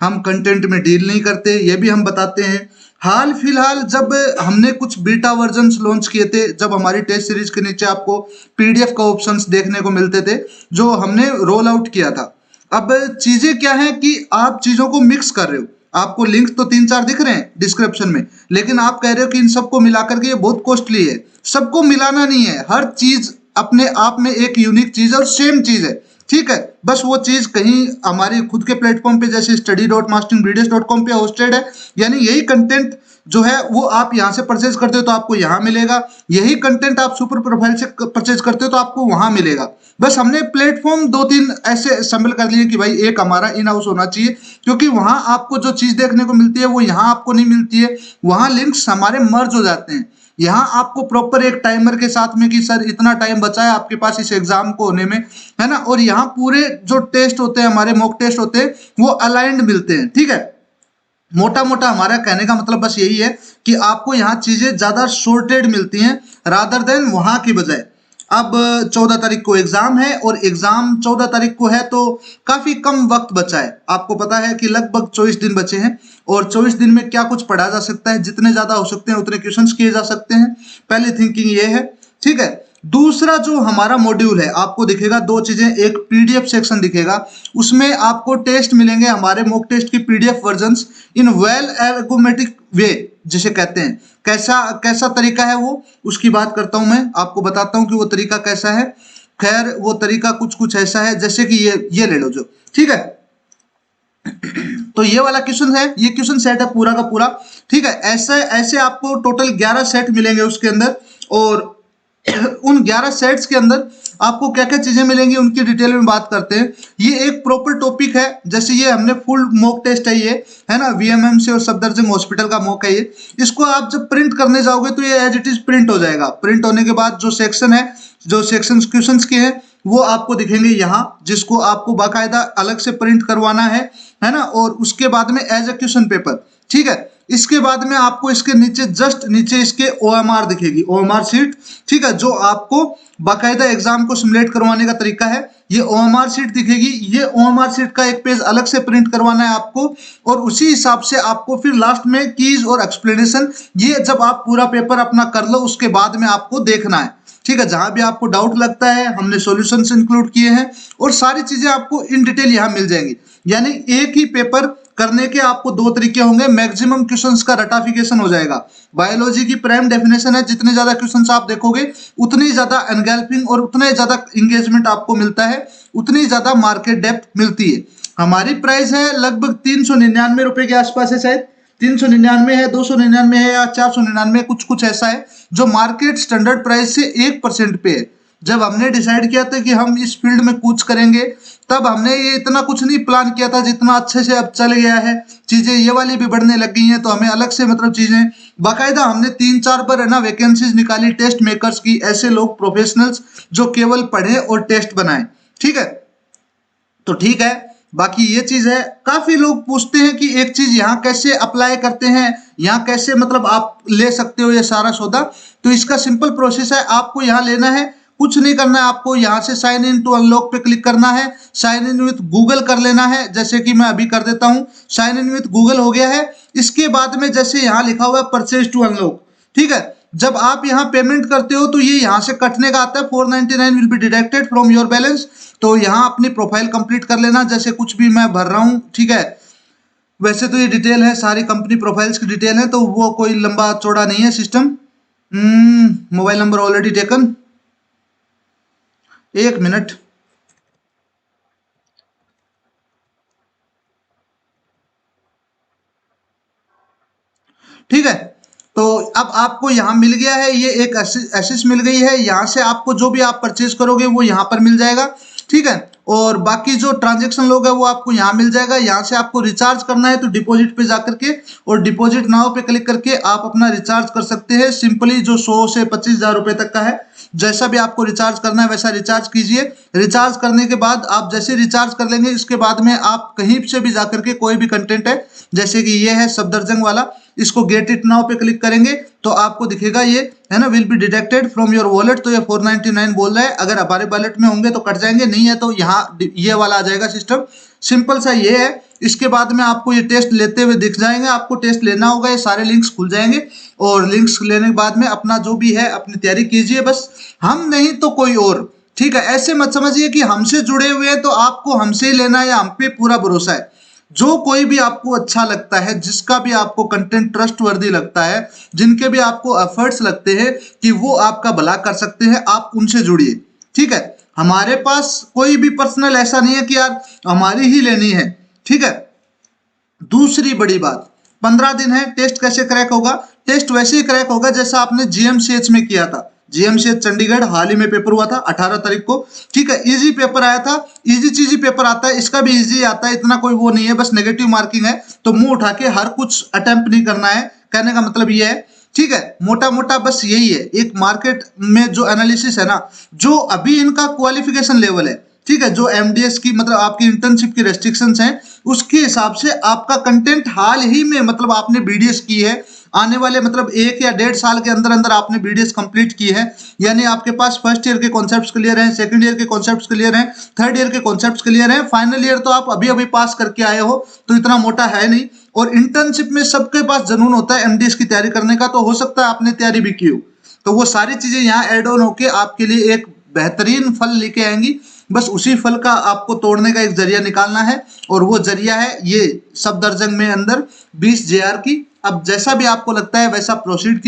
हम कंटेंट में डील नहीं करते, ये भी हम बताते हैं। हाल फिलहाल जब हमने कुछ बीटा वर्जन्स लॉन्च किए थे, जब हमारी टेस्ट सीरीज के नीचे आपको पीडीएफ का ऑप्शंस देखने को मिलते थे, जो हमने रोल आउट किया था। अब चीजें क्या है कि आप चीजों को मिक्स कर रहे हो, आपको लिंक तो 3-4 दिख रहे हैं डिस्क्रिप्शन में, लेकिन आप कह रहे हो कि इन सबको मिलाकर के ये बहुत कॉस्टली है। सबको मिलाना नहीं है, हर चीज अपने आप में एक यूनिक चीज है और सेम चीज है, ठीक है। बस वो चीज कहीं हमारे खुद के प्लेटफॉर्म पे जैसे study.masteringvideos.com पे होस्टेड है, यानी यही कंटेंट जो है वो आप यहाँ से परचेज करते हो तो आपको यहाँ मिलेगा, यही कंटेंट आप सुपर प्रोफाइल से परचेज करते हो तो आपको वहां मिलेगा। बस हमने प्लेटफॉर्म 2-3 ऐसे सम्मिल कर लिए कि भाई एक हमारा इन हाउस होना चाहिए, क्योंकि वहां आपको जो चीज देखने को मिलती है वो यहाँ आपको नहीं मिलती है। वहां लिंक्स हमारे मर्ज हो जाते हैं, यहाँ आपको प्रॉपर एक टाइमर के साथ में कि सर इतना टाइम बचा है आपके पास इस एग्जाम को होने में, है ना। और यहाँ पूरे जो टेस्ट होते हैं, हमारे मॉक टेस्ट होते हैं, वो अलाइंड मिलते हैं, ठीक है। मोटा मोटा हमारा कहने का मतलब बस यही है कि आपको यहाँ चीजें ज्यादा सॉर्टेड मिलती हैं रादर देन वहां की बजाय। अब 14 तारीख को एग्जाम है और एग्जाम 14 तारीख को है, तो काफी कम वक्त बचा है। आपको पता है कि लगभग 24 दिन बचे हैं और 24 दिन में क्या कुछ पढ़ा जा सकता है, जितने ज्यादा हो सकते हैं उतने क्वेश्चंस किए जा सकते हैं। पहली थिंकिंग ये है, ठीक है। दूसरा जो हमारा मॉड्यूल है, आपको दिखेगा दो चीजें, एक पीडीएफ सेक्शन दिखेगा, उसमें आपको टेस्ट मिलेंगे, हमारे मॉक टेस्ट की पीडीएफ वर्जन्स इन वेल एर्गोमेटिक वे जिसे कहते हैं। कैसा कैसा तरीका है वो, उसकी बात करता हूं, मैं आपको बताता हूं कि वो तरीका कैसा है। खैर वो तरीका कुछ ऐसा है जैसे कि ये ले लो जो, ठीक है। तो ये वाला क्वेश्चन है, ये क्वेश्चन सेट है पूरा का पूरा, ठीक है। ऐसे ऐसे आपको टोटल 11 सेट मिलेंगे उसके अंदर, और उन 11 सेट्स के अंदर आपको क्या क्या चीजें मिलेंगी उनकी डिटेल में बात करते हैं। ये एक प्रॉपर टॉपिक है, जैसे ये हमने फुल मॉक टेस्ट है, ये है ना, वीएमएम से और सफदरजंग हॉस्पिटल का मॉक है ये। इसको आप जब प्रिंट करने जाओगे तो ये एज इट इज प्रिंट हो जाएगा। प्रिंट होने के बाद जो सेक्शन है, जो सेक्शन क्वेश्चन के हैं वो आपको दिखेंगे यहाँ, जिसको आपको बाकायदा अलग से प्रिंट करवाना है ना। और उसके बाद में एज ए क्वेश्चन पेपर, ठीक है। इसके बाद में आपको इसके नीचे जस्ट नीचे इसके ओएमआर दिखेगी, ओएमआर शीट, ठीक है, जो आपको बाकायदा एग्जाम को सिमुलेट करवाने का तरीका है। ये ओएमआर शीट दिखेगी, ये ओएमआर शीट का एक पेज अलग से प्रिंट करवाना है आपको, और उसी हिसाब से आपको फिर लास्ट में कीज और एक्सप्लेनेशन, ये जब आप पूरा पेपर अपना कर लो उसके बाद में आपको देखना है, ठीक है। जहां भी आपको डाउट लगता है हमने सॉल्यूशंस इंक्लूड किए हैं, और सारी चीजें आपको इन डिटेल यहां मिल जाएंगी। यानी एक ही पेपर करने के आपको दो तरीके होंगे, मैक्सिमम क्वेश्चंस का रटाफिकेशन हो जाएगा। बायोलॉजी की प्राइम डेफिनेशन है, जितने ज्यादा क्वेश्चंस आप देखोगे उतनी ज्यादा एनगल्फिंग और उतने ज्यादा इंगेजमेंट आपको मिलता है, उतनी ज्यादा मार्केट डेप्थ मिलती है। हमारी प्राइस है लगभग 399 रुपए के आसपास है, शायद 399 है, 299 है या 499, कुछ ऐसा है, जो मार्केट स्टैंडर्ड प्राइस से 1% पे है। जब हमने डिसाइड किया था कि हम इस फील्ड में कूच करेंगे, तब हमने ये इतना कुछ नहीं प्लान किया था जितना अच्छे से अब चल गया है। चीजें ये वाली भी बढ़ने लग गई हैं, तो हमें अलग से मतलब चीजें बाकायदा हमने 3-4 पर है ना वैकेंसीज निकाली टेस्ट मेकर्स की, ऐसे लोग प्रोफेशनल्स जो केवल पढ़े और टेस्ट बनाए, ठीक है। तो ठीक है, बाकी ये चीज है। काफी लोग पूछते हैं कि एक चीज यहाँ कैसे अप्लाई करते हैं, यहाँ कैसे मतलब आप ले सकते हो ये सारा सौदा। तो इसका सिंपल प्रोसेस है, आपको यहाँ लेना है, कुछ नहीं करना है, आपको यहाँ से साइन इन टू अनलॉक पे क्लिक करना है, साइन इन विथ गूगल कर लेना है, जैसे कि मैं अभी कर देता हूँ। साइन इन विथ गूगल हो गया है। इसके बाद में जैसे यहाँ लिखा हुआ है परचेज टू अनलॉक, ठीक है, जब आप यहाँ पेमेंट करते हो तो ये यहाँ से कटने का आता है, 499 will be deducted from your balance. तो यहाँ अपनी प्रोफाइल कंप्लीट कर लेना, जैसे कुछ भी मैं भर रहा हूँ, ठीक है। वैसे तो ये डिटेल है, सारी कंपनी प्रोफाइल्स की डिटेल है, तो वो कोई लंबा चौड़ा नहीं है system. Mobile number already taken, 1 minute. ठीक है, तो अब आपको यहां मिल गया है, ये एक एसेस मिल गई है। यहां से आपको जो भी आप परचेज करोगे वो यहां पर मिल जाएगा, ठीक है। और बाकी जो ट्रांजेक्शन लोग है वो आपको यहाँ मिल जाएगा। यहाँ से आपको रिचार्ज करना है तो डिपॉजिट पे जाकर के और डिपॉजिट नाउ पे क्लिक करके आप अपना रिचार्ज कर सकते हैं सिंपली, जो 100 से 25,000 रुपए तक का है। जैसा भी आपको रिचार्ज करना है वैसा रिचार्ज कीजिए। रिचार्ज करने के बाद आप जैसे रिचार्ज कर लेंगे, इसके बाद में आप कहीं से भी जाकर के कोई भी कंटेंट है, जैसे कि ये है सफदरजंग वाला, इसको गेट इट नाउ पे क्लिक करेंगे तो आपको दिखेगा ये है ना, will be deducted from your wallet. तो ये 499 बोल रहा है, अगर हमारे वॉलेट में होंगे तो कट जाएंगे, नहीं है तो यहाँ ये वाला आ जाएगा सिस्टम। सिंपल सा ये है। इसके बाद में आपको ये टेस्ट लेते हुए दिख जाएंगे। आपको टेस्ट लेना होगा, ये सारे लिंक्स खुल जाएंगे और लिंक्स लेने के बाद में अपना जो भी है अपनी तैयारी कीजिए, बस हम नहीं तो कोई और, ठीक है। ऐसे मत समझिए कि हमसे जुड़े हुए हैं तो आपको हमसे ही लेना है या हम पे पूरा भरोसा है। जो कोई भी आपको अच्छा लगता है, जिसका भी आपको कंटेंट ट्रस्टवर्दी लगता है, जिनके भी आपको एफर्ट्स लगते हैं कि वो आपका भला कर सकते हैं, आप उनसे जुड़िए, ठीक है। हमारे पास कोई भी पर्सनल ऐसा नहीं है कि यार हमारी ही लेनी है, ठीक है। दूसरी बड़ी बात, 15 दिन है, टेस्ट कैसे क्रैक होगा? टेस्ट वैसे ही क्रैक होगा जैसा आपने जीएमसीएच में किया था। जीएमसीएच चंडीगढ़ हाल ही में पेपर हुआ था 18 तारीख को, ठीक है। इजी पेपर आया था, इजी चीजी पेपर आता है, इसका भी इजी आता है, इतना कोई वो नहीं है, बस नेगेटिव मार्किंग है। तो मुंह उठा के हर कुछ अटेम्प्ट नहीं करना है, कहने का मतलब ये है, ठीक है। मोटा मोटा बस यही है। एक मार्केट में जो एनालिसिस है ना, जो अभी इनका क्वालिफिकेशन लेवल है, ठीक है, जो एमडीएस की मतलब आपकी इंटर्नशिप की रेस्ट्रिक्शंस हैं, उसके हिसाब से आपका कंटेंट हाल ही में मतलब आपने बीडीएस की है, आने वाले मतलब 1 या 1.5 साल के अंदर अंदर आपने बीडीएस कंप्लीट की है, यानी आपके पास फर्स्ट ईयर के कॉन्सेप्ट्स क्लियर हैं, सेकंड ईयर के कॉन्सेप्ट्स क्लियर हैं, थर्ड ईयर के कॉन्सेप्ट्स क्लियर हैं, फाइनल ईयर तो आप अभी अभी पास करके आए हो, तो इतना मोटा है नहीं। और इंटर्नशिप में सबके पास जुनून होता है एमडीएस की तैयारी करने का, तो हो सकता है आपने तैयारी भी की हो। तो वो सारी चीजें यहाँ एड ऑन होके आपके लिए एक बेहतरीन फल लेके आएंगी। बस उसी फल का आपको तोड़ने का एक जरिया निकालना है, और वो जरिया है ये सफदरजंग में अंदर 20 जेआर की। अब जैसा भी आपको लगता है वैसा प्रोसीड की।